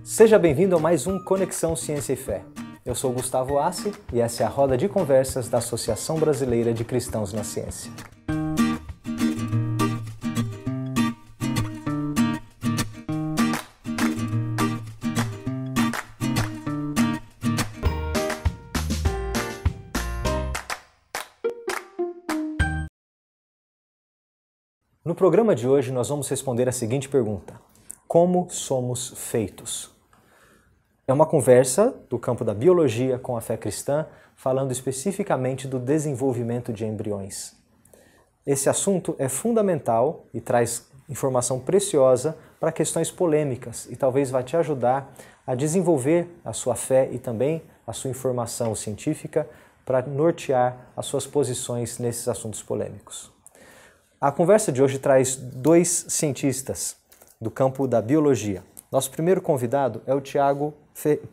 Seja bem-vindo a mais um Conexão Ciência e Fé. Eu sou Gustavo Assi e essa é a roda de conversas da Associação Brasileira de Cristãos na Ciência. No programa de hoje nós vamos responder a seguinte pergunta: como somos feitos? É uma conversa do campo da biologia com a fé cristã, falando especificamente do desenvolvimento de embriões. Esse assunto é fundamental e traz informação preciosa para questões polêmicas e talvez vai te ajudar a desenvolver a sua fé e também a sua informação científica para nortear as suas posições nesses assuntos polêmicos. A conversa de hoje traz dois cientistas do campo da biologia. Nosso primeiro convidado é o Tiago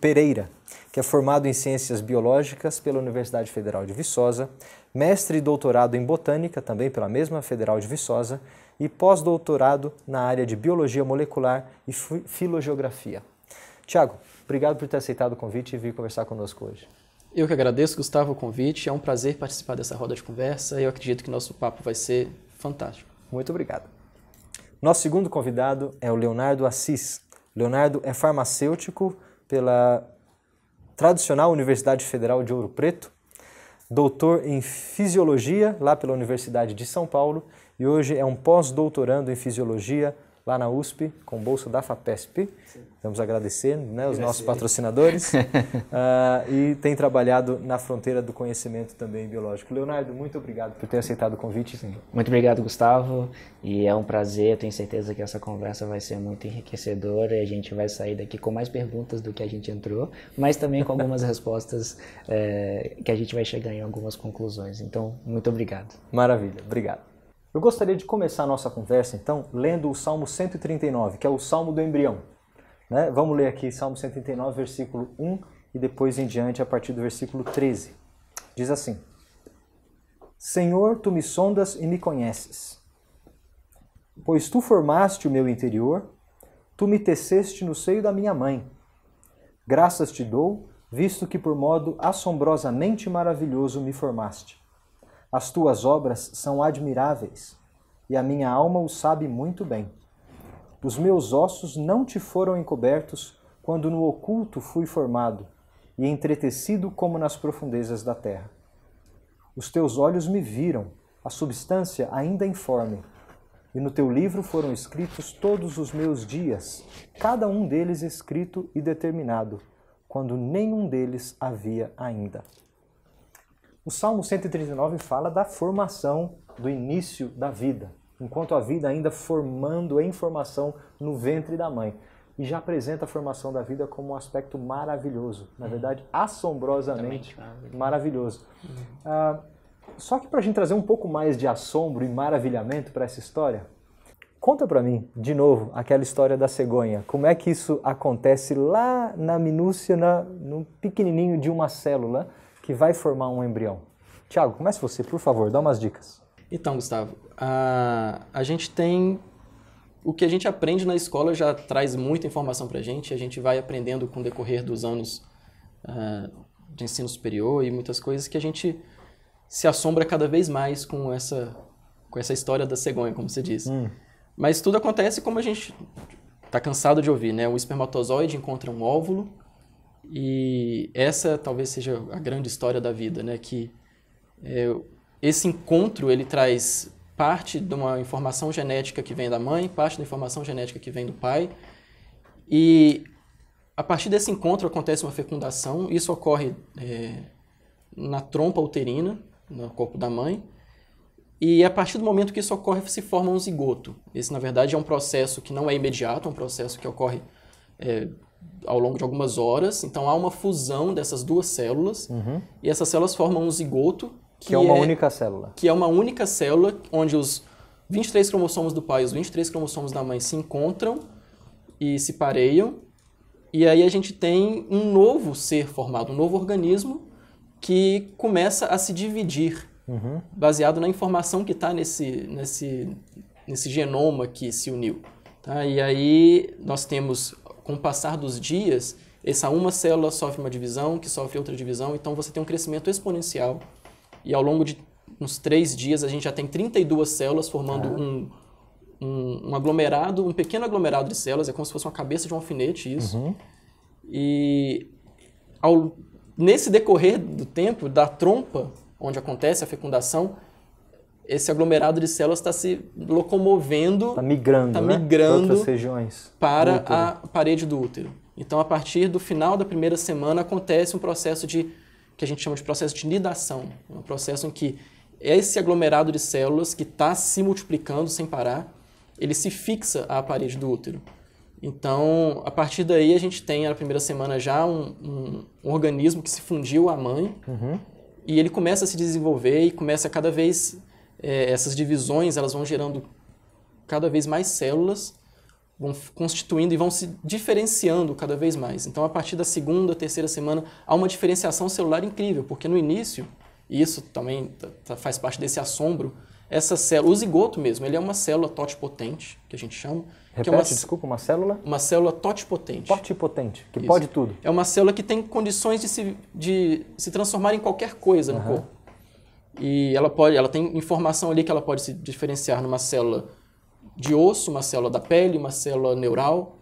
Pereira, que é formado em Ciências Biológicas pela Universidade Federal de Viçosa, mestre e doutorado em Botânica, também pela mesma Federal de Viçosa, e pós-doutorado na área de Biologia Molecular e Filogeografia. Tiago, obrigado por ter aceitado o convite e vir conversar conosco hoje. Eu que agradeço, Gustavo, o convite. É um prazer participar dessa roda de conversa e eu acredito que nosso papo vai ser fantástico. Muito obrigado. Nosso segundo convidado é o Leonardo Assis. Leonardo é farmacêutico pela tradicional Universidade Federal de Ouro Preto, doutor em Fisiologia lá pela Universidade de São Paulo e hoje é um pós-doutorando em Fisiologia lá na USP, com bolsa da FAPESP. Sim. Vamos agradecer, né, os nossos patrocinadores. E tem trabalhado na fronteira do conhecimento também biológico. Leonardo, muito obrigado por ter aceitado o convite. Sim. Muito obrigado, Gustavo. E é um prazer, eu tenho certeza que essa conversa vai ser muito enriquecedora e a gente vai sair daqui com mais perguntas do que a gente entrou, mas também com algumas respostas que a gente vai chegar em algumas conclusões. Então, muito obrigado. Maravilha, obrigado. Eu gostaria de começar a nossa conversa, então, lendo o Salmo 139, que é o Salmo do Embrião. Né? Vamos ler aqui Salmo 139, versículo 1 e depois em diante a partir do versículo 13. Diz assim: Senhor, tu me sondas e me conheces. Pois tu formaste o meu interior, tu me teceste no seio da minha mãe. Graças te dou, visto que por modo assombrosamente maravilhoso me formaste. As tuas obras são admiráveis, e a minha alma o sabe muito bem. Os meus ossos não te foram encobertos quando no oculto fui formado, e entretecido como nas profundezas da terra. Os teus olhos me viram, a substância ainda informe, e no teu livro foram escritos todos os meus dias, cada um deles escrito e determinado, quando nenhum deles havia ainda. O Salmo 139 fala da formação do início da vida, enquanto a vida ainda formando em formação no ventre da mãe. E já apresenta a formação da vida como um aspecto maravilhoso, na verdade, assombrosamente maravilhoso. Só que para a gente trazer um pouco mais de assombro e maravilhamento para essa história, conta para mim, de novo, aquela história da cegonha. Como é que isso acontece lá na minúcia, no pequenininho de uma célula que vai formar um embrião? Tiago, comece você, por favor, dá umas dicas. Então, Gustavo, a gente tem... O que a gente aprende na escola já traz muita informação para a gente vai aprendendo com o decorrer dos anos de ensino superior e muitas coisas que a gente se assombra cada vez mais com essa história da cegonha, como você disse. Mas tudo acontece como a gente está cansado de ouvir, né? O espermatozoide encontra um óvulo, e essa talvez seja a grande história da vida, né? Que esse encontro ele traz parte de uma informação genética que vem da mãe, parte da informação genética que vem do pai, e a partir desse encontro acontece uma fecundação. Isso ocorre na trompa uterina, no corpo da mãe, e a partir do momento que isso ocorre se forma um zigoto. Esse, na verdade, é um processo que não é imediato, é um processo que ocorre ao longo de algumas horas. Então há uma fusão dessas duas células, e essas células formam um zigoto, que é uma única célula. Que é uma única célula onde os 23 cromossomos do pai e os 23 cromossomos da mãe se encontram e se pareiam, e aí a gente tem um novo ser formado, um novo organismo que começa a se dividir, baseado na informação que está nesse genoma que se uniu. Tá? E aí nós temos com o passar dos dias, essa uma célula sofre uma divisão, que sofre outra divisão, então você tem um crescimento exponencial. E ao longo de uns 3 dias, a gente já tem 32 células formando um aglomerado, um pequeno aglomerado de células, é como se fosse uma cabeça de um alfinete isso. E nesse decorrer do tempo, da trompa, onde acontece a fecundação, esse aglomerado de células está se locomovendo, está migrando, tá né? migrando para outras regiões para a parede do útero. Então, a partir do final da primeira semana, acontece um processo que a gente chama de processo de nidação. É um processo em que esse aglomerado de células que está se multiplicando sem parar, ele se fixa à parede do útero. Então, a partir daí, a gente tem na primeira semana já um organismo que se fundiu à mãe e ele começa a se desenvolver e começa a cada vez... essas divisões elas vão gerando cada vez mais células, vão constituindo e vão se diferenciando cada vez mais. Então, a partir da segunda, terceira semana, há uma diferenciação celular incrível, porque no início, e isso também faz parte desse assombro, essa célula, o zigoto mesmo, ele é uma célula totipotente, que a gente chama. Repete, desculpa, uma célula? Uma célula totipotente. Totipotente, que Isso. pode tudo. É uma célula que tem condições de se transformar em qualquer coisa no corpo. E ela tem informação ali que ela pode se diferenciar numa célula de osso, uma célula da pele, uma célula neural.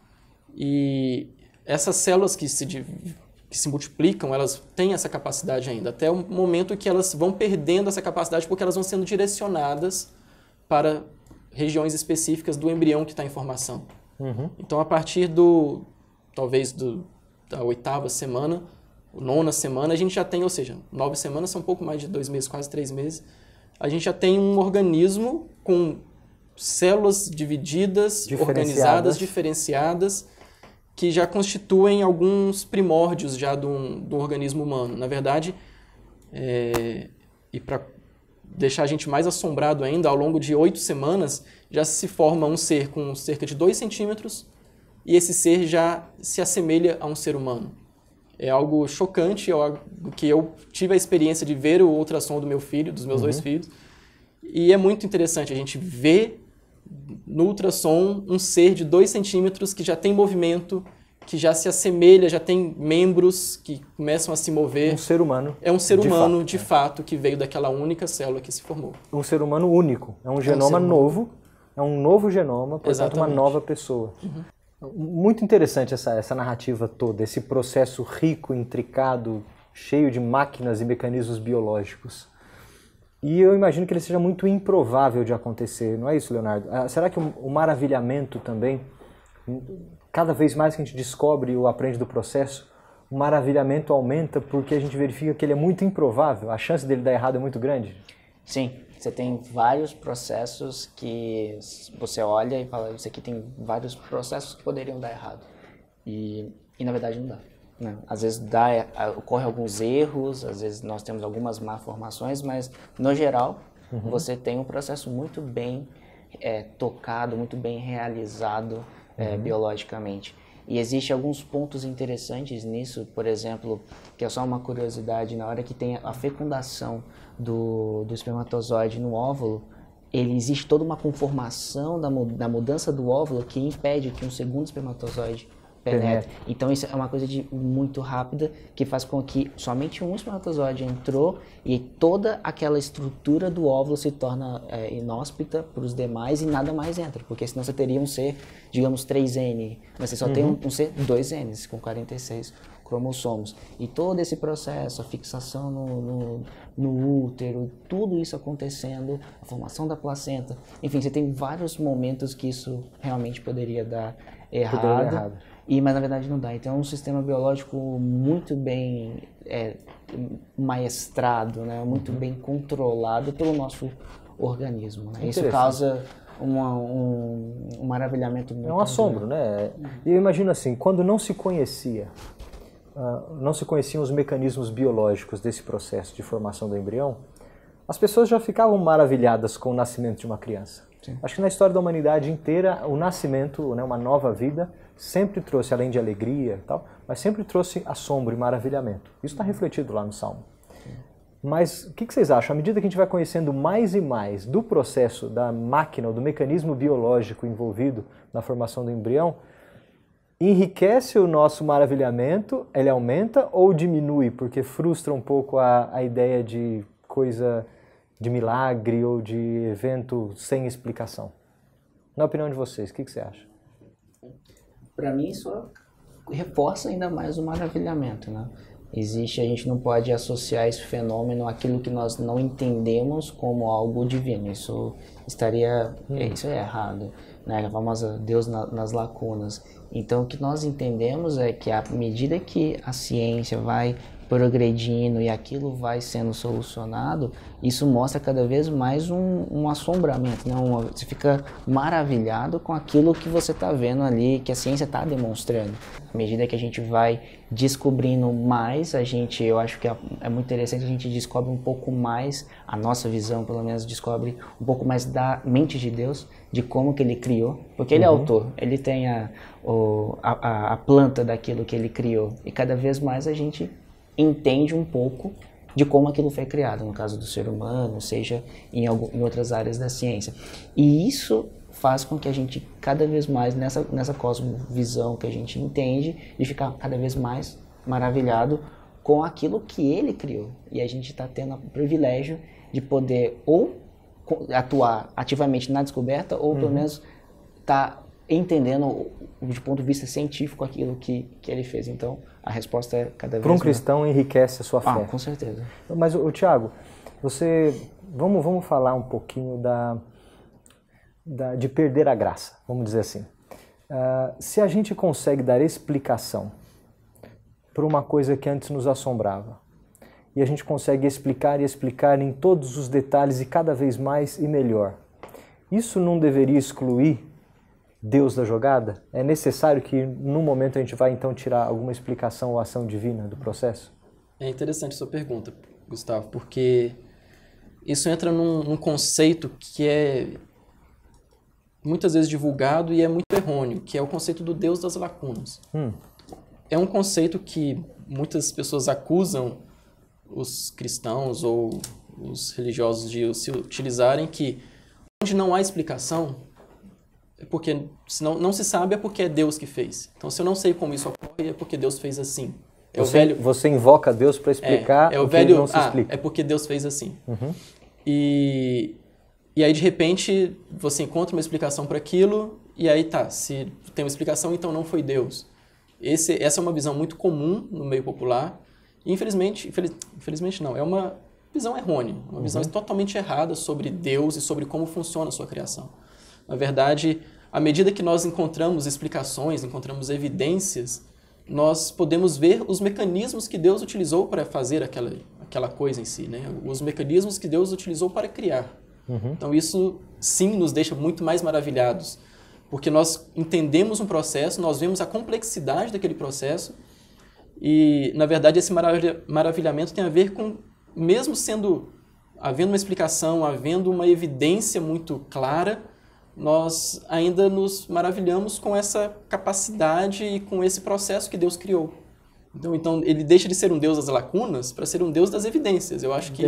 E essas células que se multiplicam, elas têm essa capacidade ainda, até o momento que elas vão perdendo essa capacidade porque elas vão sendo direcionadas para regiões específicas do embrião que está em formação. Então, a partir talvez da 8ª semana, 9ª semana, a gente já tem, ou seja, 9 semanas são um pouco mais de 2 meses, quase 3 meses, a gente já tem um organismo com células divididas, organizadas, diferenciadas, que já constituem alguns primórdios já do organismo humano. Na verdade, e para deixar a gente mais assombrado ainda, ao longo de 8 semanas, já se forma um ser com cerca de 2 centímetros e esse ser já se assemelha a um ser humano. É algo chocante, é algo que eu tive a experiência de ver o ultrassom do meu filho, dos meus 2 filhos, e é muito interessante a gente ver no ultrassom um ser de 2 centímetros que já tem movimento, que já se assemelha, já tem membros que começam a se mover. Um ser humano. É um ser humano, de fato, que veio daquela única célula que se formou. Um ser humano único. É um genoma novo, é um novo genoma, portanto, Exatamente. uma nova pessoa. Muito interessante essa narrativa toda, esse processo rico, intricado, cheio de máquinas e mecanismos biológicos. E eu imagino que ele seja muito improvável de acontecer, não é isso, Leonardo? Será que o maravilhamento também, cada vez mais que a gente descobre ou aprende do processo, o maravilhamento aumenta porque a gente verifica que ele é muito improvável, a chance dele dar errado é muito grande? Sim, você tem vários processos que você olha e fala, isso aqui tem vários processos que poderiam dar errado. E na verdade não dá. Né? Às vezes ocorre alguns erros, às vezes nós temos algumas malformações, mas no geral você tem um processo muito bem tocado, muito bem realizado biologicamente. E existem alguns pontos interessantes nisso, por exemplo, que é só uma curiosidade, na hora que tem a fecundação do espermatozoide no óvulo, existe toda uma conformação da mudança do óvulo que impede que um segundo espermatozoide penetre. Então isso é uma coisa muito rápida que faz com que somente um espermatozoide entrou e toda aquela estrutura do óvulo se torna inóspita para os demais e nada mais entra, porque senão você teria um ser, digamos, 3N, mas você só tem um ser 2Ns com 46 cromossomos. E todo esse processo, a fixação no útero, tudo isso acontecendo, a formação da placenta, enfim, você tem vários momentos que isso realmente poderia dar errado. Mas na verdade não dá. Então é um sistema biológico muito bem maestrado, né? Muito bem controlado pelo nosso organismo. Né? Isso causa um maravilhamento muito grande. É um assombro, né? E eu imagino assim, quando não se conheciam os mecanismos biológicos desse processo de formação do embrião, as pessoas já ficavam maravilhadas com o nascimento de uma criança. Sim. Acho que na história da humanidade inteira, o nascimento, né, uma nova vida, sempre trouxe, além de alegria e tal, mas sempre trouxe assombro e maravilhamento. Isso está refletido lá no Salmo. Sim. Mas o que vocês acham? À medida que a gente vai conhecendo mais e mais do processo da máquina, ou do mecanismo biológico envolvido na formação do embrião, enriquece o nosso maravilhamento, ele aumenta ou diminui, porque frustra um pouco a ideia de coisa, de milagre ou de evento sem explicação? Na opinião de vocês, o que você acha? Para mim, só reforça ainda mais o maravilhamento, né? A gente não pode associar esse fenômeno àquilo que nós não entendemos como algo divino. Isso é errado, né? A famosa Deus nas lacunas. Então, o que nós entendemos é que à medida que a ciência vai progredindo e aquilo vai sendo solucionado, isso mostra cada vez mais um assombramento, né? Você fica maravilhado com aquilo que você está vendo ali, que a ciência está demonstrando. À medida que a gente vai descobrindo mais, eu acho que é muito interessante, a gente descobre um pouco mais, a nossa visão pelo menos descobre um pouco mais da mente de Deus, de como que ele criou, porque ele é autor, ele tem a planta daquilo que ele criou, e cada vez mais a gente entende um pouco de como aquilo foi criado, no caso do ser humano, seja em outras áreas da ciência. E isso faz com que a gente, cada vez mais, nessa cosmovisão que a gente entende, de ficar cada vez mais maravilhado com aquilo que ele criou. E a gente está tendo o privilégio de poder ou atuar ativamente na descoberta, ou pelo menos estar entendendo, de ponto de vista científico, aquilo que ele fez. Então, a resposta é cada vez mais... Para um cristão, enriquece a sua fé. Com certeza. Mas, Tiago, vamos falar um pouquinho de perder a graça, vamos dizer assim. Se a gente consegue dar explicação para uma coisa que antes nos assombrava, e a gente consegue explicar em todos os detalhes e cada vez mais e melhor, isso não deveria excluir Deus da jogada? É necessário que, num momento, a gente vai, então, tirar alguma explicação ou ação divina do processo? É interessante a sua pergunta, Gustavo, porque isso entra num conceito que é muitas vezes divulgado e é muito errôneo, que é o conceito do Deus das lacunas. É um conceito que muitas pessoas acusam os cristãos ou os religiosos de se utilizarem, que onde não há explicação, é porque, se não se sabe, é porque é Deus que fez. Então, se eu não sei como isso ocorre, é porque Deus fez assim. Você invoca Deus para explicar o que não se explica. É porque Deus fez assim. E aí, de repente, você encontra uma explicação para aquilo, e aí se tem uma explicação, então não foi Deus. Essa é uma visão muito comum no meio popular, e infelizmente não, é uma visão errônea, uma visão totalmente errada sobre Deus e sobre como funciona a sua criação. Na verdade, à medida que nós encontramos explicações, encontramos evidências, nós podemos ver os mecanismos que Deus utilizou para fazer aquela coisa em si, né? Os mecanismos que Deus utilizou para criar. Então isso sim nos deixa muito mais maravilhados, porque nós entendemos um processo, nós vemos a complexidade daquele processo e, na verdade, esse maravilhamento tem a ver com, mesmo havendo uma explicação, havendo uma evidência muito clara, nós ainda nos maravilhamos com essa capacidade e com esse processo que Deus criou. Então ele deixa de ser um Deus das lacunas para ser um Deus das evidências. Eu acho que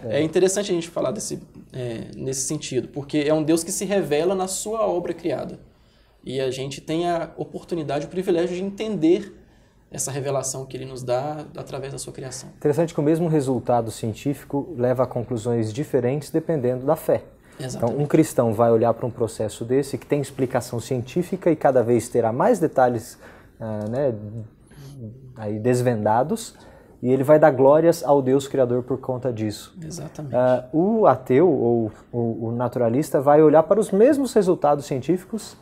é interessante a gente falar nesse sentido, porque é um Deus que se revela na sua obra criada. E a gente tem a oportunidade, o privilégio de entender essa revelação que ele nos dá através da sua criação. Interessante que o mesmo resultado científico leva a conclusões diferentes dependendo da fé. Exatamente. Então, um cristão vai olhar para um processo desse que tem explicação científica e cada vez terá mais detalhes aí desvendados, e ele vai dar glórias ao Deus Criador por conta disso. Exatamente. O ateu ou o naturalista vai olhar para os mesmos resultados científicos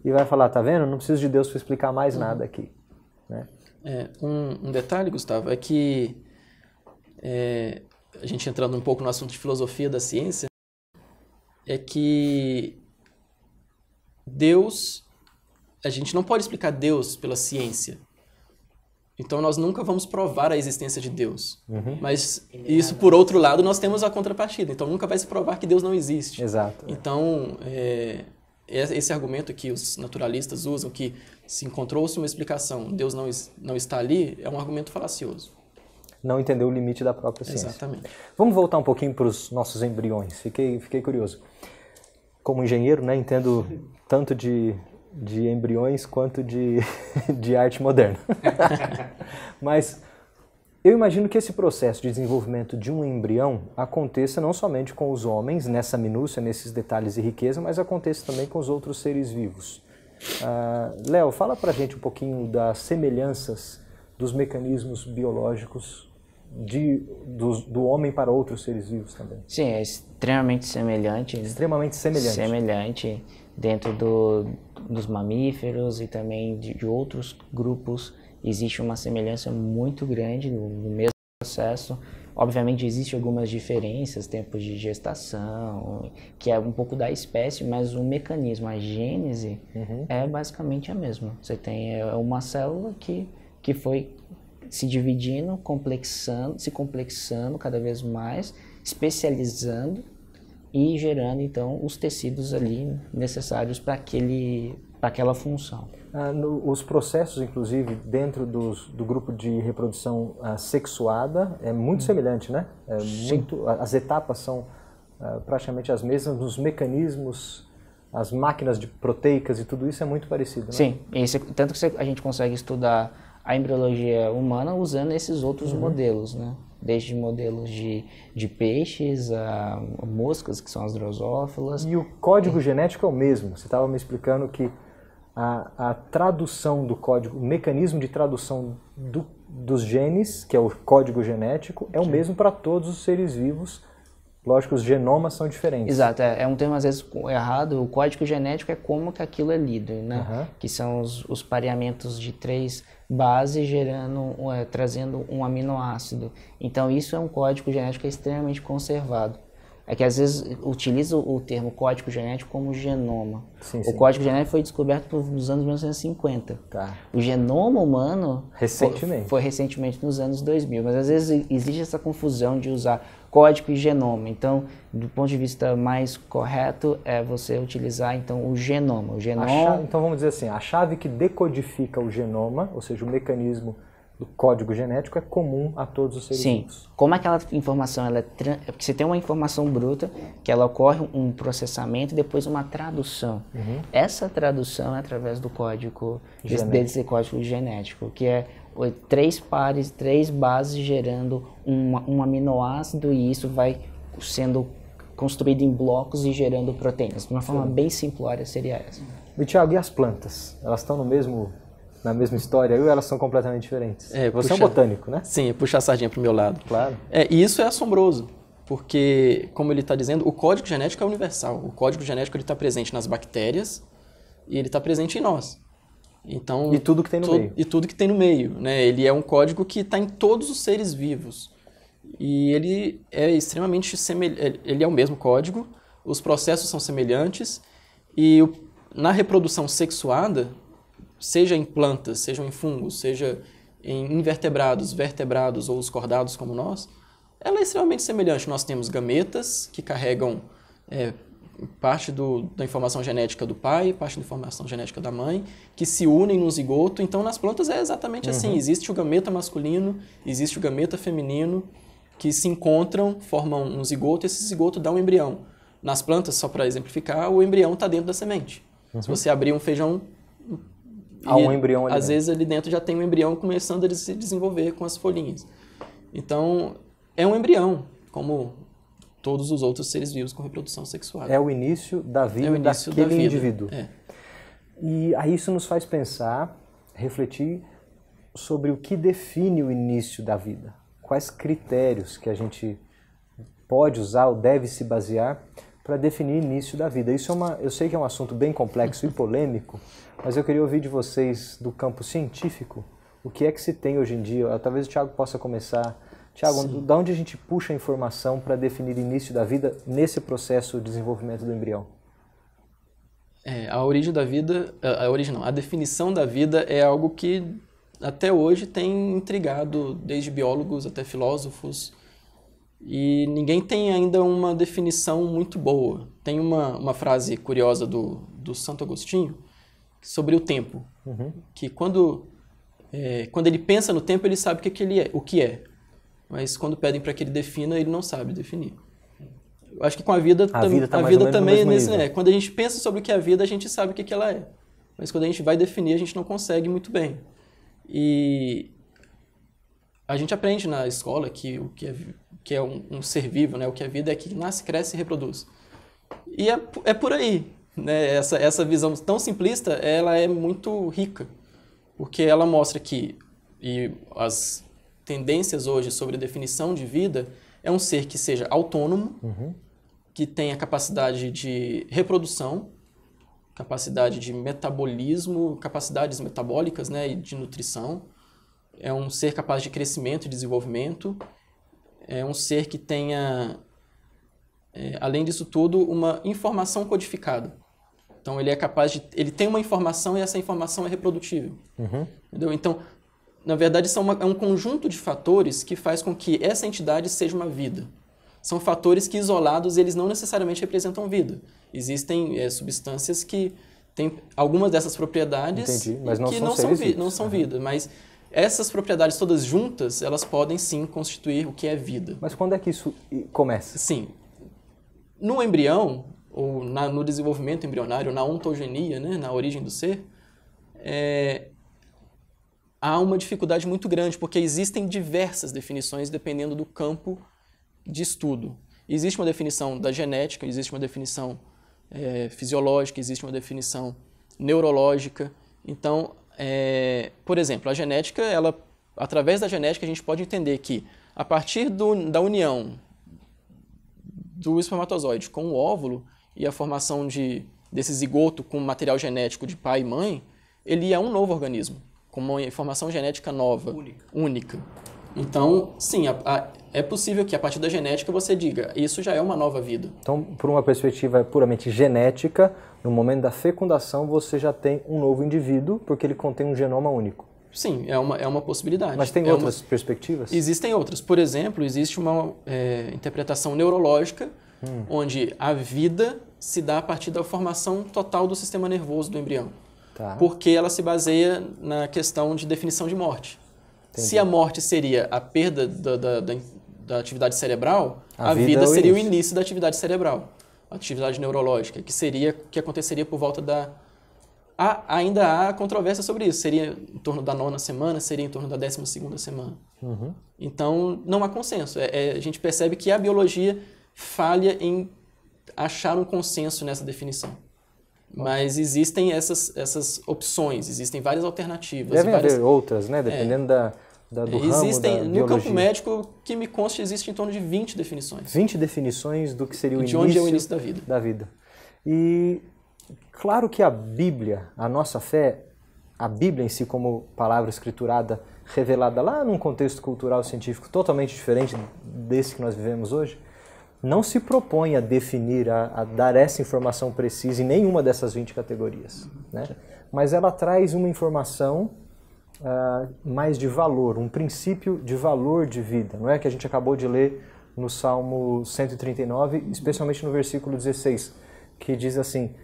e vai falar, tá vendo? Não preciso de Deus para explicar mais nada aqui. Né? Um detalhe, Gustavo, é que a gente entrando um pouco no assunto de filosofia da ciência, é que Deus, a gente não pode explicar Deus pela ciência. Então nós nunca vamos provar a existência de Deus. Mas isso, por outro lado, nós temos a contrapartida. Então nunca vai se provar que Deus não existe. Exato. Então, esse argumento que os naturalistas usam, que se encontrou-se uma explicação, Deus não está ali, é um argumento falacioso. Não entendeu o limite da própria ciência. Exatamente. Vamos voltar um pouquinho para os nossos embriões. Fiquei curioso. Como engenheiro, né, entendo tanto de de embriões quanto de arte moderna. Mas eu imagino que esse processo de desenvolvimento de um embrião aconteça não somente com os homens, nessa minúcia, nesses detalhes e riqueza, mas aconteça também com os outros seres vivos. Léo, fala pra gente um pouquinho das semelhanças dos mecanismos biológicos do homem para outros seres vivos também. Sim, é extremamente semelhante. Extremamente semelhante. Semelhante dentro dos mamíferos e também de outros grupos. Existe uma semelhança muito grande no mesmo processo. Obviamente existem algumas diferenças, tempos de gestação, que é um pouco da espécie, mas o mecanismo, a gênese, é basicamente a mesma. Você tem uma célula que foi se dividindo, se complexando cada vez mais, especializando e gerando então os tecidos ali necessários para aquela função. Os processos, inclusive, dentro do grupo de reprodução sexuada é muito semelhante, né? As etapas são praticamente as mesmas, os mecanismos, as máquinas proteicas e tudo isso é muito parecido, né? Sim, tanto que a gente consegue estudar a embriologia humana usando esses outros modelos, né? Desde modelos de peixes, a moscas, que são as drosófilas. E o código genético é o mesmo. Você estava me explicando que a tradução do código, o mecanismo de tradução dos genes, que é o código genético, é o mesmo para todos os seres vivos. Lógico, os genomas são diferentes. Exato, é um termo às vezes errado. O código genético é como que aquilo é lido, né? Que são os pareamentos de 3 bases trazendo um aminoácido. Então isso é um código genético extremamente conservado. É que às vezes utiliza o termo código genético como genoma. Sim. O código genético foi descoberto nos anos 1950. Tá. O genoma humano foi recentemente nos anos 2000, mas às vezes existe essa confusão de usar código e genoma. Então, do ponto de vista mais correto, é você utilizar então o genoma. Então vamos dizer assim, a chave que decodifica o genoma, ou seja, o mecanismo do código genético é comum a todos os seres vivos. Sim. Como aquela informação, porque você tem uma informação bruta, que ela ocorre um processamento e depois uma tradução. Essa tradução é através do código, desse código genético, que é 3 bases gerando um aminoácido, e isso vai sendo construído em blocos e gerando proteínas. De uma forma bem simplória seria essa. E Thiago, e as plantas? Elas estão na mesma história ou elas são completamente diferentes? Você é um botânico, né? Sim, puxar a sardinha para o meu lado. Claro. E isso é assombroso, porque, como ele está dizendo, o código genético é universal. O código genético está presente nas bactérias e ele está presente em nós. Então, e tudo que tem no meio. E tudo que tem no meio, né? Ele é um código que está em todos os seres vivos. E ele é extremamente semelhante. Ele é o mesmo código, os processos são semelhantes, e na reprodução sexuada, seja em plantas, seja em fungos, seja em invertebrados, vertebrados ou os cordados como nós, ela é extremamente semelhante. Nós temos gametas que carregam parte da informação genética do pai, parte da informação genética da mãe, que se unem no zigoto. Então, nas plantas é exatamente assim. Existe o gameta masculino, existe o gameta feminino, que se encontram, formam um zigoto, e esse zigoto dá um embrião. Nas plantas, só para exemplificar, o embrião está dentro da semente. Se você abrir um feijão, há um embrião ali. Às vezes ali dentro já tem um embrião começando a se desenvolver com as folhinhas. Então, é um embrião, como todos os outros seres vivos com reprodução sexual. É o início da vida daquele indivíduo. E aí isso nos faz pensar, refletir sobre o que define o início da vida. Quais critérios que a gente pode usar ou deve se basear para definir o início da vida. Isso eu sei que é um assunto bem complexo e polêmico, mas eu queria ouvir de vocês do campo científico o que é que se tem hoje em dia. Talvez o Thiago possa começar. Thiago, de onde a gente puxa a informação para definir o início da vida nesse processo de desenvolvimento do embrião? A origem da vida, a definição da vida é algo que até hoje tem intrigado desde biólogos até filósofos, e ninguém tem ainda uma definição muito boa. Tem uma frase curiosa do Santo Agostinho sobre o tempo, que quando ele pensa no tempo, ele sabe o que é, mas quando pedem para que ele defina, ele não sabe definir. Eu acho que com a vida também, quando a gente pensa sobre o que é a vida, a gente sabe o que ela é. mas quando a gente vai definir, a gente não consegue muito bem. E a gente aprende na escola que o que é um ser vivo, né? O que é vida é que nasce, cresce e reproduz. E é por aí, né? Essa visão tão simplista, ela é muito rica, porque ela mostra que as tendências hoje sobre a definição de vida é um ser que seja autônomo, que tenha capacidade de reprodução, capacidade de metabolismo, capacidades metabólicas, né, e de nutrição. É um ser capaz de crescimento e desenvolvimento. É um ser que tenha, além disso tudo, uma informação codificada. Então, ele tem uma informação e essa informação é reprodutível. Entendeu? Então, na verdade, é um conjunto de fatores que faz com que essa entidade seja uma vida. São fatores que, isolados, eles não necessariamente representam vida. Existem substâncias que têm algumas dessas propriedades mas que não são vida. Mas essas propriedades todas juntas, elas podem sim constituir o que é vida. Mas quando é que isso começa? Sim. No embrião, ou no desenvolvimento embrionário, na ontogenia, né, na origem do ser, há uma dificuldade muito grande, porque existem diversas definições dependendo do campo de estudo. Existe uma definição da genética, existe uma definição fisiológica, existe uma definição neurológica. Então, por exemplo, a genética, através da genética, a gente pode entender que, a partir da união do espermatozoide com o óvulo e a formação desse zigoto com material genético de pai e mãe, ele é um novo organismo, com uma informação genética nova, única. Então, sim, é possível que a partir da genética você diga, isso já é uma nova vida. Então, por uma perspectiva puramente genética, no momento da fecundação você já tem um novo indivíduo, porque ele contém um genoma único. Sim, é uma possibilidade. Mas tem outras perspectivas? Existem outras. Por exemplo, existe uma interpretação neurológica, onde a vida se dá a partir da formação total do sistema nervoso do embrião. Tá. Porque ela se baseia na questão de definição de morte. Entendi. Se a morte seria a perda da atividade cerebral, a vida é seria o início da atividade cerebral, a atividade neurológica, que aconteceria por volta da... Ainda há controvérsia sobre isso. Seria em torno da 9ª semana, seria em torno da 12ª semana. Então, não há consenso. A gente percebe que a biologia falha em achar um consenso nessa definição. Mas existem essas opções, existem várias alternativas. Devem haver outras, né? Dependendo do ramo da no campo médico, que me consta, existe em torno de 20 definições. 20 definições do que seria o de onde é o início da vida. E claro que a Bíblia, a nossa fé, a Bíblia em si como palavra escriturada, revelada lá num contexto cultural científico totalmente diferente desse que nós vivemos hoje, não se propõe a definir, a dar essa informação precisa em nenhuma dessas 20 categorias, né? Mas ela traz uma informação mais de valor, um princípio de valor de vida, não é que a gente acabou de ler no Salmo 139, especialmente no versículo 16, que diz assim,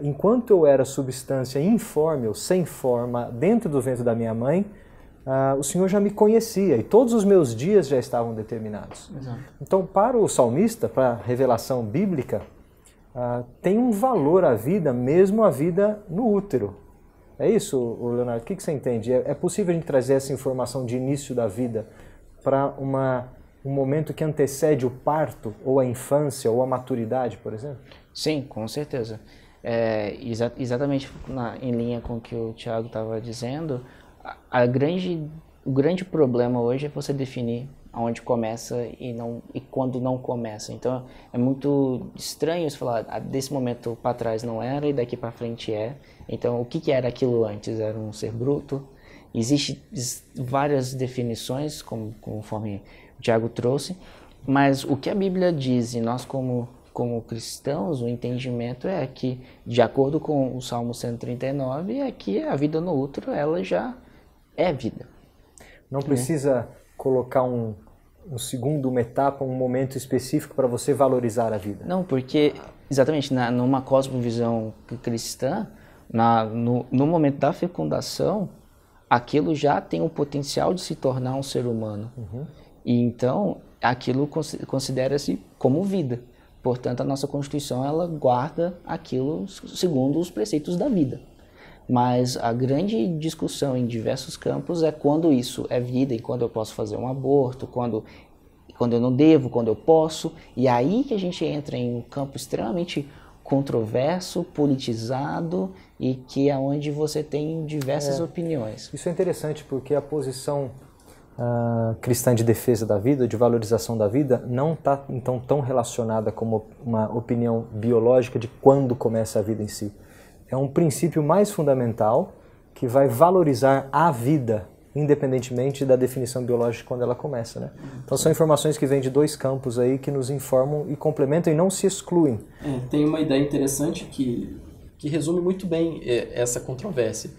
enquanto eu era substância informe ou sem forma dentro do ventre da minha mãe, o Senhor já me conhecia e todos os meus dias já estavam determinados. Exato. Então, para o salmista, para a revelação bíblica, tem um valor a vida, mesmo a vida no útero. É isso, Leonardo? O que você entende? É possível a gente trazer essa informação de início da vida para um momento que antecede o parto, ou a infância, ou a maturidade, por exemplo? Sim, com certeza. Exatamente em linha com o que o Thiago estava dizendo, o grande problema hoje é você definir aonde começa e quando não começa. Então é muito estranho você falar, desse momento para trás não era e daqui para frente é. Então o que era aquilo antes? Era um ser bruto? Existem várias definições, conforme o Thiago trouxe, mas o que a Bíblia diz, e nós como cristãos, o entendimento é que, de acordo com o Salmo 139, é que a vida no útero, ela já é vida. Não precisa colocar uma etapa, um momento específico para você valorizar a vida. Não, porque, exatamente, numa cosmovisão cristã, no momento da fecundação, aquilo já tem o potencial de se tornar um ser humano. E então, aquilo considera-se como vida. Portanto, a nossa Constituição, ela guarda aquilo segundo os preceitos da vida. Mas a grande discussão em diversos campos é quando isso é vida e quando eu posso fazer um aborto, quando eu não devo, quando eu posso. E aí que a gente entra em um campo extremamente controverso, politizado e que é onde você tem diversas opiniões. Isso é interessante porque a posição cristã de defesa da vida, de valorização da vida, não está então tão relacionada como uma opinião biológica de quando começa a vida em si. É um princípio mais fundamental que vai valorizar a vida, independentemente da definição biológica quando ela começa, né? Então são informações que vêm de dois campos aí que nos informam e complementam e não se excluem. Tem uma ideia interessante que resume muito bem essa controvérsia.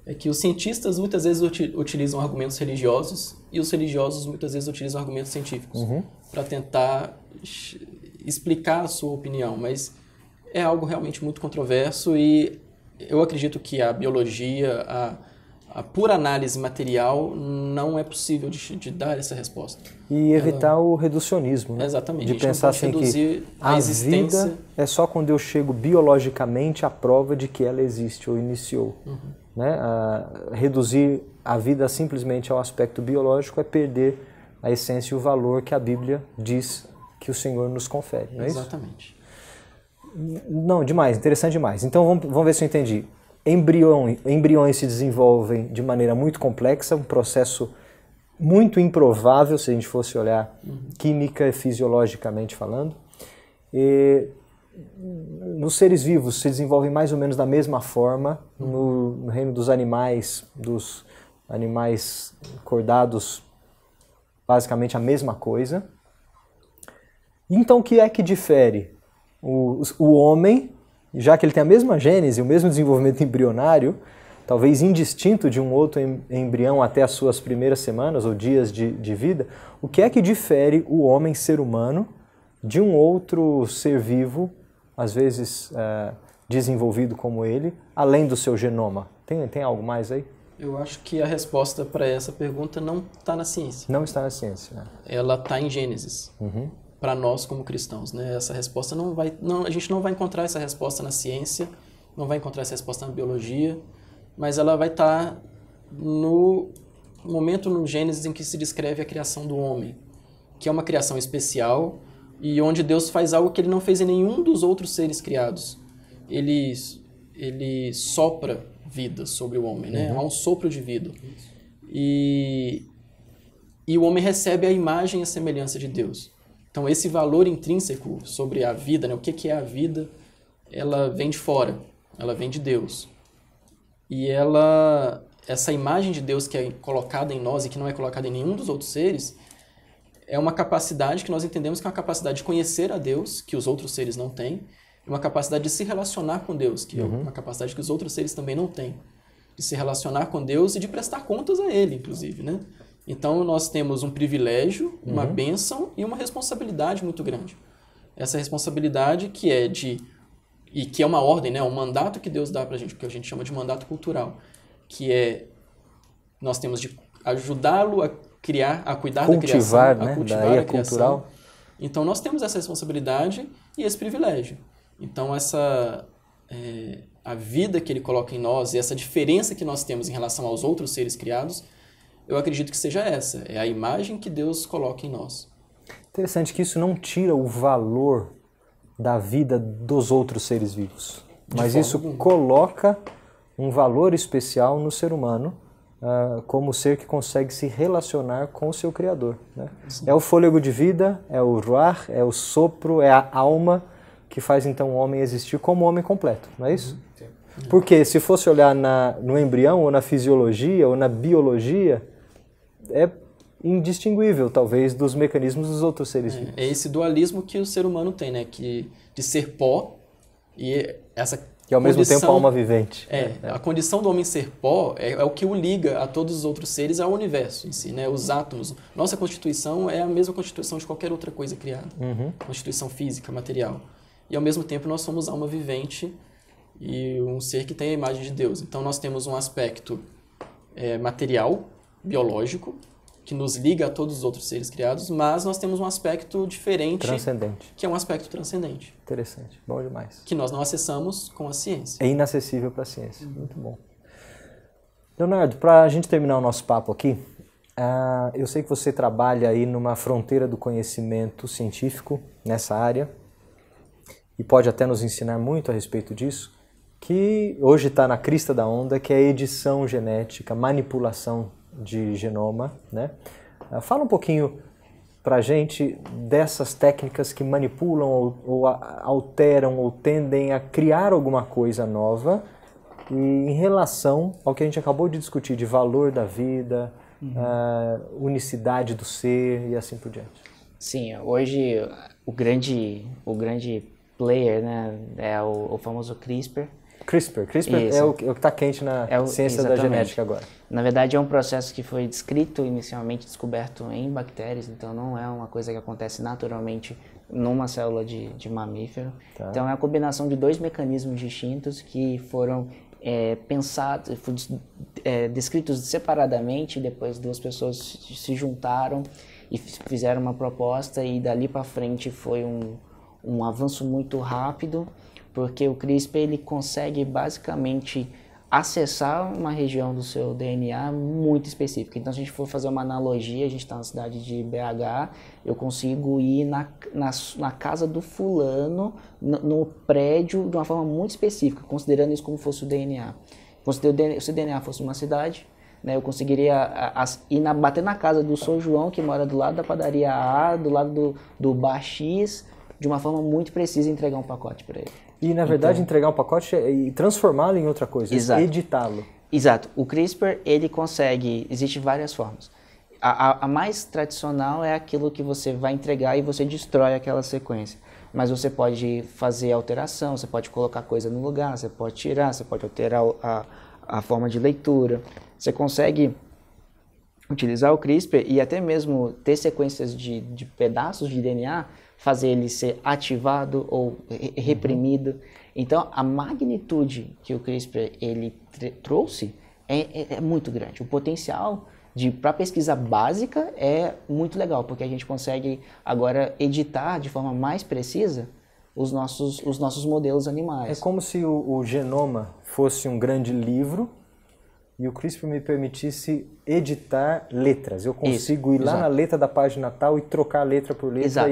É que os cientistas muitas vezes utilizam argumentos religiosos e os religiosos muitas vezes utilizam argumentos científicos para tentar explicar a sua opinião, mas é algo realmente muito controverso e eu acredito que a biologia, a pura análise material não é possível de dar essa resposta. E evitar o reducionismo, né? Exatamente. De pensar assim que a vida é só quando eu chego biologicamente à prova de que ela existe ou iniciou. Né? Reduzir a vida simplesmente ao aspecto biológico é perder a essência e o valor que a Bíblia diz que o Senhor nos confere, não é isso? Exatamente. Não, demais, interessante demais. Então vamos ver se eu entendi. Embriões se desenvolvem de maneira muito complexa, um processo muito improvável se a gente fosse olhar química e fisiologicamente falando. E nos seres vivos se desenvolvem mais ou menos da mesma forma, no reino dos animais cordados, basicamente a mesma coisa. Então o que é que difere o homem, já que ele tem a mesma gênese, o mesmo desenvolvimento embrionário, talvez indistinto de um outro embrião até as suas primeiras semanas ou dias de vida, o que é que difere o homem ser humano de um outro ser vivo, às vezes desenvolvido como ele, além do seu genoma? Tem algo mais aí? Eu acho que a resposta para essa pergunta não está na ciência. Não está na ciência, né? Ela está em Gênesis. Para nós como cristãos, né? Essa resposta a gente não vai encontrar essa resposta na ciência, não vai encontrar essa resposta na biologia, mas ela vai estar no momento no Gênesis em que se descreve a criação do homem, que é uma criação especial e onde Deus faz algo que ele não fez em nenhum dos outros seres criados. Ele sopra vida sobre o homem, né? Há um sopro de vida. E o homem recebe a imagem e a semelhança de Deus. Então, esse valor intrínseco sobre a vida, né? O que é a vida, ela vem de fora, ela vem de Deus. E essa imagem de Deus que é colocada em nós e que não é colocada em nenhum dos outros seres, é uma capacidade que nós entendemos que é uma capacidade de conhecer a Deus, que os outros seres não têm, e uma capacidade de se relacionar com Deus, que é uma capacidade que os outros seres também não têm. De se relacionar com Deus e de prestar contas a Ele, inclusive, né? Então, nós temos um privilégio, uma bênção e uma responsabilidade muito grande. Essa responsabilidade que é uma ordem, né? Um mandato que Deus dá para a gente, que a gente chama de mandato cultural, que é nós temos de ajudá-lo a criar, a cuidar da criação, né? a cultivar a criação. Cultural. Então, nós temos essa responsabilidade e esse privilégio. Então, a vida que Ele coloca em nós e essa diferença que nós temos em relação aos outros seres criados, eu acredito que seja essa, é a imagem que Deus coloca em nós. Interessante que isso não tira o valor da vida dos outros seres vivos, mas isso coloca um valor especial no ser humano, como ser que consegue se relacionar com o seu Criador, né? É o fôlego de vida, é o ruach, é o sopro, é a alma que faz então o homem existir como homem completo, não é isso? Porque se fosse olhar no embrião, ou na fisiologia, ou na biologia, é indistinguível, talvez, dos mecanismos dos outros seres vivos. É esse dualismo que o ser humano tem, né? De ser pó e essa que ao mesmo tempo alma vivente. A condição do homem ser pó é o que o liga a todos os outros seres, ao universo em si, né? Os átomos. Nossa constituição é a mesma constituição de qualquer outra coisa criada. Constituição física, material. E ao mesmo tempo nós somos alma vivente e um ser que tem a imagem de Deus. Então nós temos um aspecto material, biológico, que nos liga a todos os outros seres criados, mas nós temos um aspecto diferente, transcendente, que é um aspecto transcendente. Interessante, bom demais. Que nós não acessamos com a ciência. É inacessível para a ciência, muito bom. Leonardo, para a gente terminar o nosso papo aqui, eu sei que você trabalha aí numa fronteira do conhecimento científico nessa área e pode até nos ensinar muito a respeito disso, que hoje está na crista da onda, que é a edição genética, manipulação de genoma, né? Fala um pouquinho para a gente dessas técnicas que manipulam ou alteram ou tendem a criar alguma coisa nova e em relação ao que a gente acabou de discutir de valor da vida, unicidade do ser e assim por diante. Sim, hoje o grande player, né, é o famoso CRISPR. CRISPR é o que está quente na ciência da genética agora. Na verdade é um processo que foi descrito inicialmente, descoberto em bactérias, então não é uma coisa que acontece naturalmente numa célula de mamífero. Tá. Então é a combinação de dois mecanismos distintos que foram pensados, descritos separadamente, depois duas pessoas se juntaram e fizeram uma proposta e dali para frente foi um avanço muito rápido, porque o CRISPR ele consegue basicamente acessar uma região do seu DNA muito específica. Então, se a gente for fazer uma analogia, a gente está na cidade de BH, eu consigo ir na casa do fulano, no prédio, de uma forma muito específica, considerando isso como fosse o DNA. Se o DNA fosse uma cidade, né, eu conseguiria bater na casa do Sr. João, que mora do lado da padaria A, do lado do bar X, de uma forma muito precisa e entregar um pacote para ele. E, na verdade, entregar um pacote e transformá-lo em outra coisa, editá-lo. Exato. O CRISPR, ele consegue, existem várias formas. A mais tradicional é aquilo que você vai entregar e você destrói aquela sequência. Mas você pode fazer alteração, você pode colocar coisa no lugar, você pode tirar, você pode alterar a forma de leitura. Você consegue utilizar o CRISPR e até mesmo ter sequências de pedaços de DNA, fazer ele ser ativado ou reprimido. Então, a magnitude que o CRISPR ele trouxe é muito grande. O potencial para pesquisa básica é muito legal, porque a gente consegue agora editar de forma mais precisa os nossos modelos animais. É como se o genoma fosse um grande livro e o CRISPR me permitisse editar letras. Eu consigo ir lá na letra da página tal e trocar letra por letra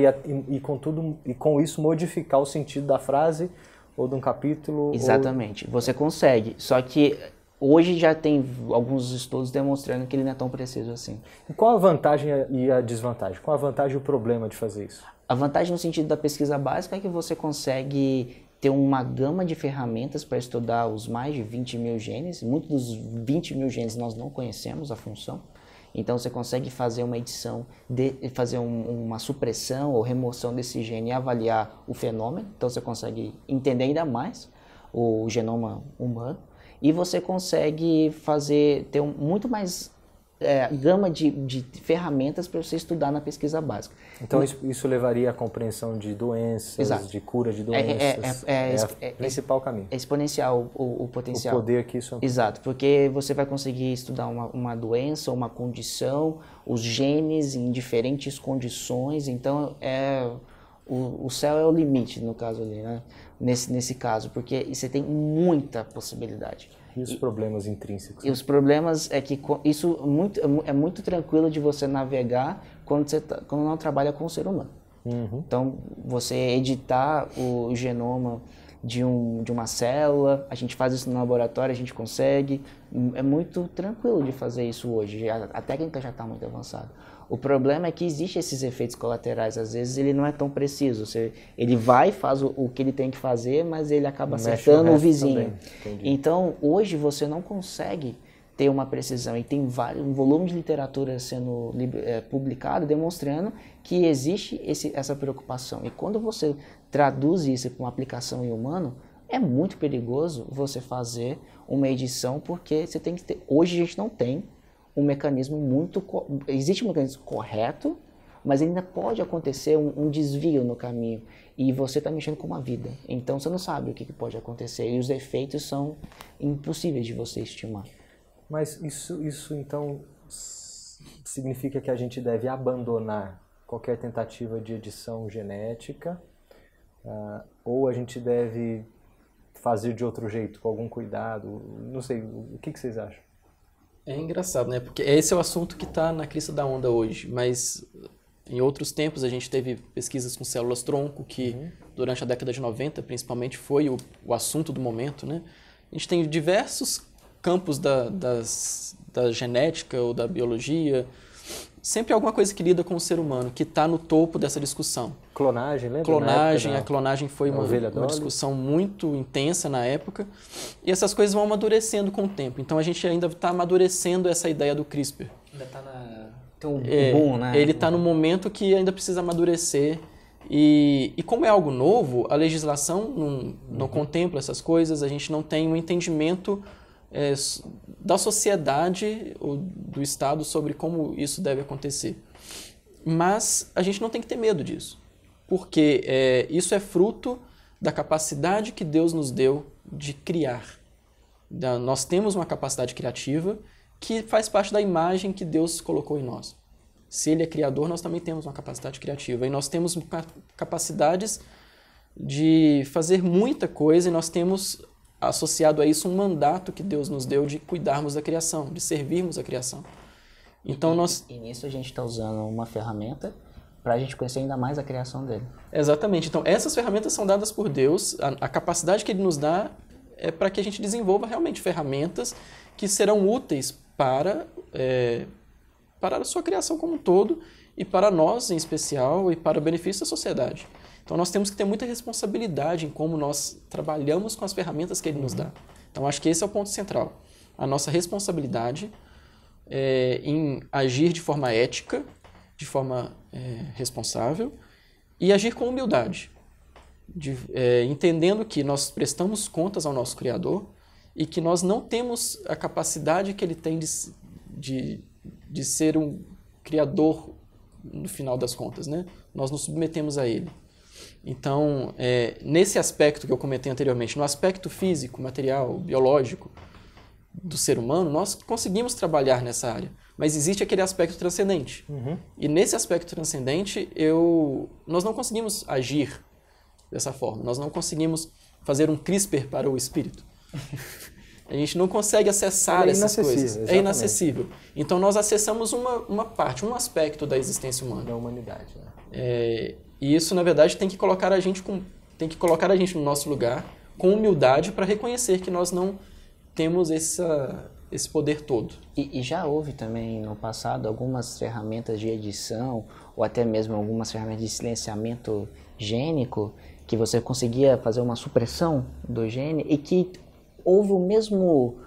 e com isso modificar o sentido da frase ou de um capítulo. Exatamente. Você consegue, só que hoje já tem alguns estudos demonstrando que ele não é tão preciso assim. E qual a vantagem e a desvantagem? Qual a vantagem e o problema de fazer isso? A vantagem no sentido da pesquisa básica é que você consegue ter uma gama de ferramentas para estudar os mais de 20 mil genes. Muitos dos 20 mil genes nós não conhecemos a função. Então você consegue fazer uma edição, fazer uma supressão ou remoção desse gene e avaliar o fenômeno. Então você consegue entender ainda mais o genoma humano. E você consegue ter muito mais gama de ferramentas para você estudar na pesquisa básica. Então isso levaria à compreensão de doenças, de cura de doenças. É o principal caminho. É exponencial o potencial. O poder que isso... Exato, porque você vai conseguir estudar uma doença, uma condição, os genes em diferentes condições. Então o céu é o limite no caso ali, né? Nesse caso, porque você tem muita possibilidade. E os problemas intrínsecos? E os problemas é que isso é muito tranquilo de você navegar quando não trabalha com o ser humano. Então, você editar o genoma de uma célula, a gente faz isso no laboratório, a gente consegue. É muito tranquilo de fazer isso hoje, a técnica já está muito avançada. O problema é que existem esses efeitos colaterais, às vezes ele não é tão preciso. Ele faz o que ele tem que fazer, mas ele acaba acertando o vizinho. Então, hoje você não consegue ter uma precisão, e tem um volume de literatura sendo publicado demonstrando que existe essa preocupação. E quando você traduz isso para uma aplicação em humano, é muito perigoso você fazer uma edição, porque você tem que ter... Hoje a gente não tem um mecanismo existe um mecanismo correto, mas ainda pode acontecer um desvio no caminho e você está mexendo com uma vida. Então você não sabe o que pode acontecer e os efeitos são impossíveis de você estimar. Mas isso então significa que a gente deve abandonar qualquer tentativa de edição genética ou a gente deve fazer de outro jeito, com algum cuidado? Não sei, o que vocês acham? É engraçado, né? Porque esse é o assunto que está na crista da onda hoje, mas em outros tempos a gente teve pesquisas com células-tronco, que durante a década de 90, principalmente, foi o assunto do momento, né? A gente tem diversos campos da genética ou da biologia, sempre alguma coisa que lida com o ser humano, que está no topo dessa discussão. Clonagem, lembra? A clonagem foi uma Dolly. discussão muito intensa na época, e essas coisas vão amadurecendo com o tempo. Então a gente ainda está amadurecendo essa ideia do CRISPR. Ainda está tem um boom, né? Ele está no momento que ainda precisa amadurecer, e como é algo novo, a legislação não contempla essas coisas, a gente não tem um entendimento da sociedade ou do Estado sobre como isso deve acontecer. Mas a gente não tem que ter medo disso, porque isso é fruto da capacidade que Deus nos deu de criar. Nós temos uma capacidade criativa que faz parte da imagem que Deus colocou em nós. Se Ele é criador, nós também temos uma capacidade criativa. E nós temos capacidades de fazer muita coisa, e nós temos associado a isso um mandato que Deus nos deu de cuidarmos da criação, de servirmos a criação. Então E nisso a gente está usando uma ferramenta para a gente conhecer ainda mais a criação dele. Exatamente. Então essas ferramentas são dadas por Deus, a capacidade que Ele nos dá é para que a gente desenvolva realmente ferramentas que serão úteis para a sua criação como um todo, e para nós em especial, e para o benefício da sociedade. Então nós temos que ter muita responsabilidade em como nós trabalhamos com as ferramentas que Ele nos dá. Então acho que esse é o ponto central. A nossa responsabilidade em agir de forma ética, de forma responsável, e agir com humildade, entendendo que nós prestamos contas ao nosso Criador e que nós não temos a capacidade que Ele tem de ser um Criador no final das contas, né? Nós nos submetemos a Ele. Então, nesse aspecto que eu comentei anteriormente, no aspecto físico, material, biológico do ser humano, nós conseguimos trabalhar nessa área. Mas existe aquele aspecto transcendente. E nesse aspecto transcendente, nós não conseguimos agir dessa forma. Nós não conseguimos fazer um CRISPR para o espírito. A gente não consegue acessar essas coisas. Exatamente. É inacessível. Então nós acessamos uma parte, um aspecto da existência humana. Da humanidade. Né? E isso, na verdade, tem que colocar a gente no nosso lugar, com humildade, para reconhecer que nós não temos esse poder todo. E já houve também no passado algumas ferramentas de edição, ou até mesmo algumas ferramentas de silenciamento gênico, que você conseguia fazer uma supressão do gene e que houve o mesmo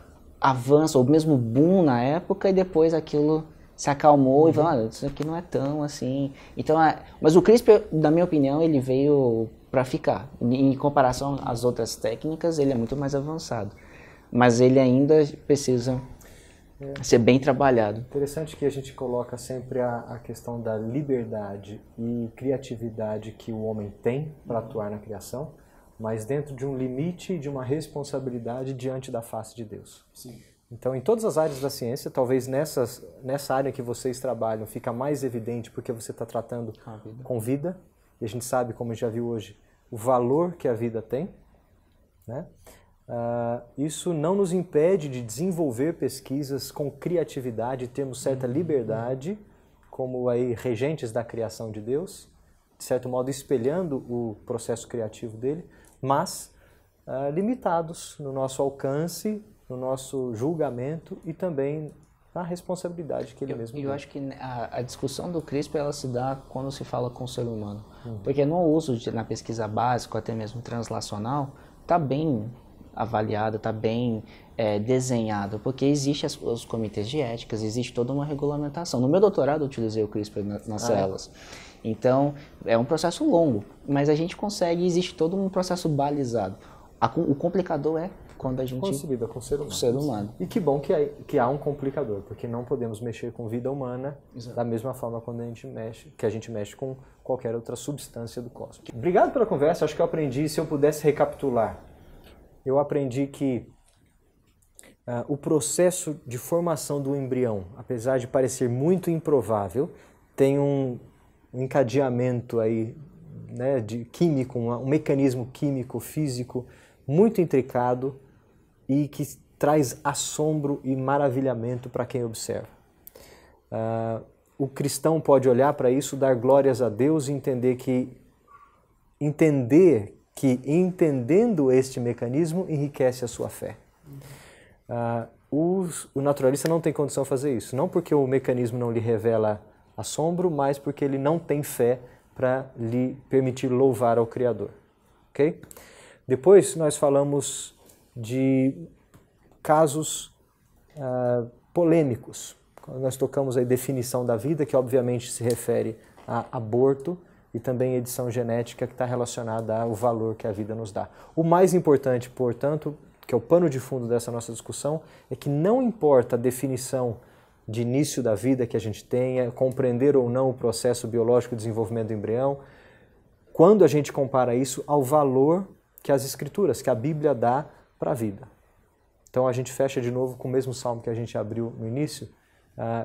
avanço, o mesmo boom na época, e depois aquilo se acalmou e falou, isso aqui não é tão assim. Então, mas o CRISPR, na minha opinião, ele veio para ficar. Em comparação às outras técnicas, ele é muito mais avançado. Mas ele ainda precisa ser bem trabalhado. Interessante que a gente coloca sempre a questão da liberdade e criatividade que o homem tem para atuar na criação, mas dentro de um limite e de uma responsabilidade diante da face de Deus. Sim. Então, em todas as áreas da ciência, talvez nessa área que vocês trabalham fica mais evidente porque você está tratando com vida, e a gente sabe, como já viu hoje, o valor que a vida tem, né? Isso não nos impede de desenvolver pesquisas com criatividade e termos certa liberdade, como aí regentes da criação de Deus, de certo modo espelhando o processo criativo dele, mas limitados no nosso alcance, no nosso julgamento e também na responsabilidade que ele mesmo Eu acho que a discussão do CRISPR ela se dá quando se fala com o ser humano, porque no uso na pesquisa básica, até mesmo translacional, está bem avaliado, está bem desenhado, porque existem os comitês de éticas, existe toda uma regulamentação. No meu doutorado eu utilizei o CRISPR nas células. Então, é um processo longo, mas a gente consegue, existe todo um processo balizado. O complicador é quando a gente... concebida com o ser humano. O ser humano. E que bom que há um complicador, porque não podemos mexer com vida humana da mesma forma quando a gente mexe com qualquer outra substância do cosmos. Obrigado pela conversa, acho que eu aprendi, se eu pudesse recapitular, eu aprendi que o processo de formação do embrião, apesar de parecer muito improvável, tem um encadeamento aí, né, de químico, um mecanismo químico, físico muito intricado e que traz assombro e maravilhamento para quem observa. O cristão pode olhar para isso, dar glórias a Deus e entender que entendendo este mecanismo enriquece a sua fé. O naturalista não tem condição de fazer isso, não porque o mecanismo não lhe revela assombro, mas porque ele não tem fé para lhe permitir louvar ao Criador. Okay? Depois nós falamos de casos polêmicos. Nós tocamos a definição da vida, que obviamente se refere a aborto, e também edição genética, que está relacionada ao valor que a vida nos dá. O mais importante, portanto, que é o pano de fundo dessa nossa discussão, é que não importa a definição de início da vida que a gente tenha, compreender ou não o processo biológico de desenvolvimento do embrião, quando a gente compara isso ao valor que as Escrituras, que a Bíblia dá para a vida. Então a gente fecha de novo com o mesmo salmo que a gente abriu no início,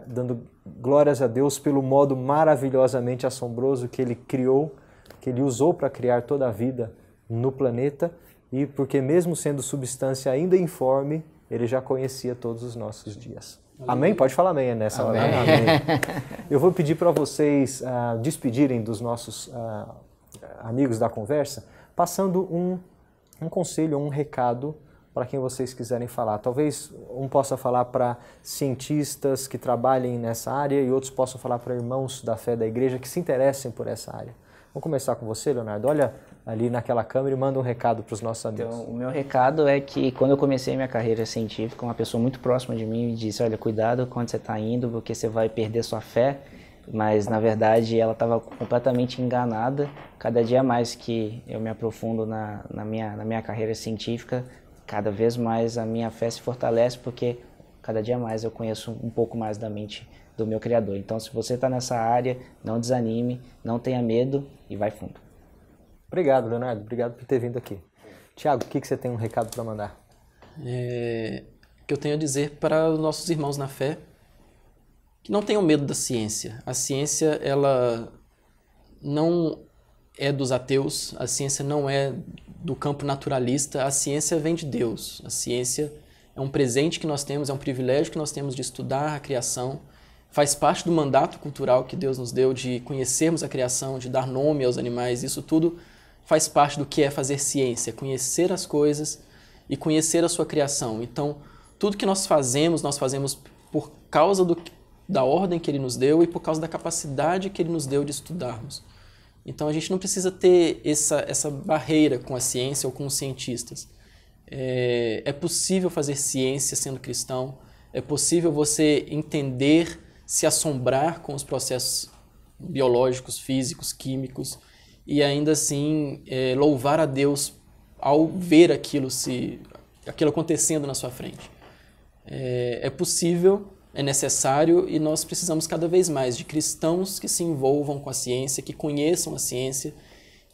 dando glórias a Deus pelo modo maravilhosamente assombroso que Ele criou, que Ele usou para criar toda a vida no planeta, e porque mesmo sendo substância ainda informe, Ele já conhecia todos os nossos dias. Amém? Pode falar amém nessa hora. Amém. Eu vou pedir para vocês despedirem dos nossos amigos da conversa, passando um conselho, um recado para quem vocês quiserem falar. Talvez um possa falar para cientistas que trabalhem nessa área e outros possam falar para irmãos da fé da igreja que se interessem por essa área. Vamos começar com você, Leonardo. Olha ali naquela câmera e manda um recado para os nossos amigos. Então, o meu recado é que quando eu comecei minha carreira científica, uma pessoa muito próxima de mim me disse, olha, cuidado quando você está indo, porque você vai perder sua fé. Mas, na verdade, ela estava completamente enganada. Cada dia mais que eu me aprofundo na minha carreira científica, cada vez mais a minha fé se fortalece, porque cada dia mais eu conheço um pouco mais da mente do meu Criador. Então, se você está nessa área, não desanime, não tenha medo e vai fundo. Obrigado, Leonardo. Obrigado por ter vindo aqui. Tiago, o que você tem um recado para mandar? Que eu tenho a dizer para os nossos irmãos na fé que não tenham medo da ciência. A ciência, ela não é dos ateus, a ciência não é do campo naturalista, a ciência vem de Deus. A ciência é um presente que nós temos, é um privilégio que nós temos de estudar a criação, faz parte do mandato cultural que Deus nos deu de conhecermos a criação, de dar nome aos animais. Isso tudo faz parte do que é fazer ciência, conhecer as coisas e conhecer a sua criação. Então, tudo que nós fazemos por causa da ordem que Ele nos deu e por causa da capacidade que Ele nos deu de estudarmos. Então, a gente não precisa ter essa barreira com a ciência ou com os cientistas. É possível fazer ciência sendo cristão, é possível você entender, se assombrar com os processos biológicos, físicos, químicos, e ainda assim louvar a Deus ao ver aquilo acontecendo na sua frente. É possível, é necessário, e nós precisamos cada vez mais de cristãos que se envolvam com a ciência, que conheçam a ciência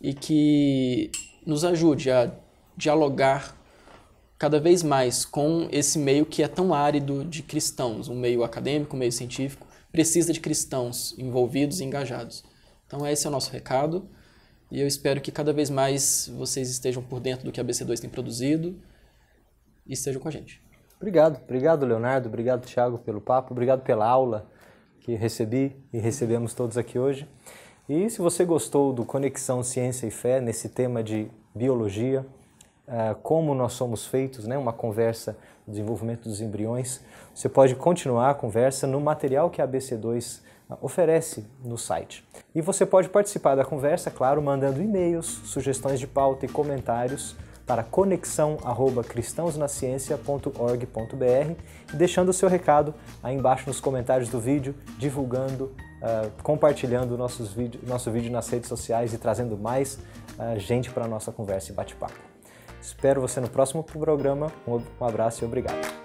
e que nos ajude a dialogar cada vez mais com esse meio que é tão árido de cristãos, um meio acadêmico, um meio científico, precisa de cristãos envolvidos e engajados. Então esse é o nosso recado, e eu espero que cada vez mais vocês estejam por dentro do que a BC2 tem produzido e estejam com a gente. Obrigado Leonardo, obrigado Thiago pelo papo, obrigado pela aula que recebi e recebemos todos aqui hoje. E se você gostou do Conexão Ciência e Fé nesse tema de biologia, como nós somos feitos, né, uma conversa do desenvolvimento dos embriões, você pode continuar a conversa no material que a ABC2 oferece no site. E você pode participar da conversa, claro, mandando e-mails, sugestões de pauta e comentários para conexão@cristãosnaciencia.org.br e deixando o seu recado aí embaixo nos comentários do vídeo, divulgando, compartilhando o nosso vídeo nas redes sociais e trazendo mais gente para a nossa conversa e bate-papo. Espero você no próximo programa. Um abraço e obrigado.